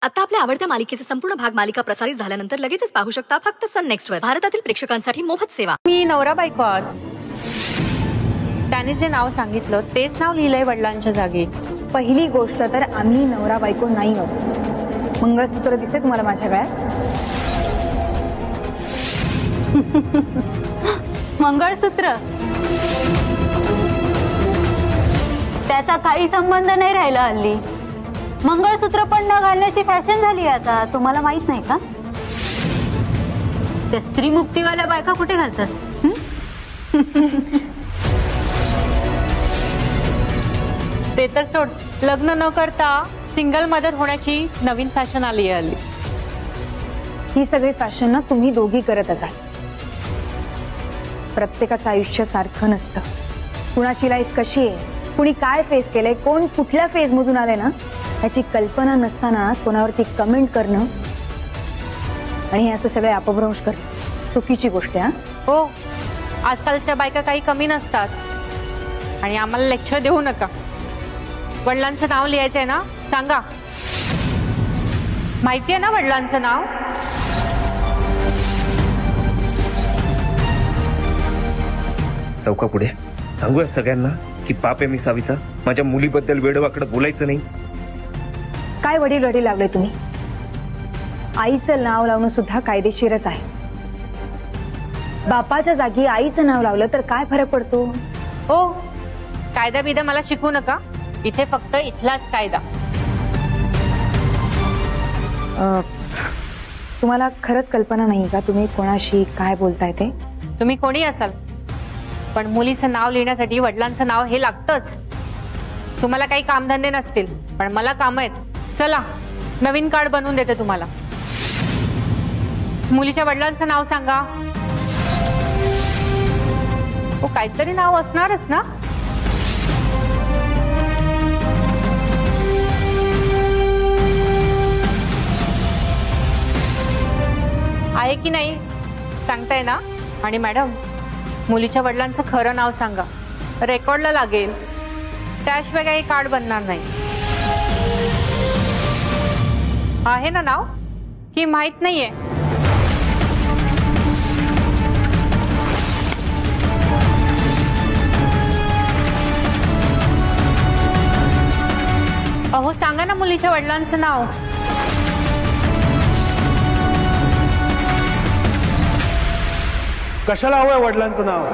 आता आपल्या आवडत्या मालिकेचे संपूर्ण भाग मालिका प्रसारित झाल्यानंतर लगेचच पाहू शकता फक्त सन नेक्स्ट वर। भारतातील प्रेक्षकांसाठी मोफत सेवा। मी नवरा बायको आहोत, त्याने जे नाव सांगितलं तेच नाव लिहिलंय वडिलांच्या जागी। पहिली गोष्ट तर आम्ही नवरा बायको नाही आहोत। मंगळसूत्र दिसते तुम्हाला माझ्या गळ्यात? मंगळसूत्र त्याचा काही संबंध नाही राहिला हल्ली। मंगळसूत्र पण न घालण्याची फॅशन झाली आता, तुम्हाला माहित नाही का? त्या स्त्री मुक्तीवाल्या बायका कुठे घालतात? ते तर सोड, लग्न न करता सिंगल मदर होण्याची नवीन फॅशन आली आहे हल्ली। ही सगळी फॅशन ना तुम्ही दोघी करत असाल। प्रत्येकाचं आयुष्य सारखं नसतं। कुणाची लाईफ कशी आहे, कुणी काय फेस केलंय, कोण कुठल्या फेज मधून आले ना याची कल्पना नसताना कोणावरती कमेंट करणं आणि हे असं सगळे अपभ्रंश करणं चुकीची गोष्ट आहे। हो, आजकालच्या बायका काही कमी नसतात आणि आम्हाला लेक्चर देऊ नका। वडिलांचं नाव लिहायचंय ना, सांगा। माहिती आहे ना वडिलांचं नाव? चौका पुढे सांगूया सगळ्यांना की पाप आहे मी साविता, माझ्या मुलीबद्दल वेडवाकडं बोलायचं नाही। काय वडील रडी लागले तुम्ही? आईचं नाव लावणं सुद्धा कायदेशीरच आहे। बापाच्या जागी आईचं नाव लावलं तर काय फरक पडतो? हो, कायदा बिदा मला शिकवू नका, इथे फक्त इथलाच कायदा। तुम्हाला खरंच कल्पना नाही का तुम्ही कोणाशी काय बोलताय ते? तुम्ही कोणी असाल पण मुलीचं नाव लिहिण्यासाठी वडिलांचं नाव हे लागतंच। तुम्हाला काही कामधंदे नसतील पण मला काम आहेत। चला, नवीन कार्ड बनवून देते तुम्हाला। मुलीच्या वडिलांचं नाव सांगा। हो, काहीतरी नाव असणारच ना? आहे की नाही सांगताय ना? आणि मॅडम, मुलीच्या वडिलांचं खरं नाव सांगा, रेकॉर्डला लागेल, त्याशिवाय काही कार्ड बनणार नाही। आहे ना नाव की माहित नाहीये? अहो सांगा ना मुलीच्या वडिलांचं नाव। कशाला हवंय वडिलांचं नाव?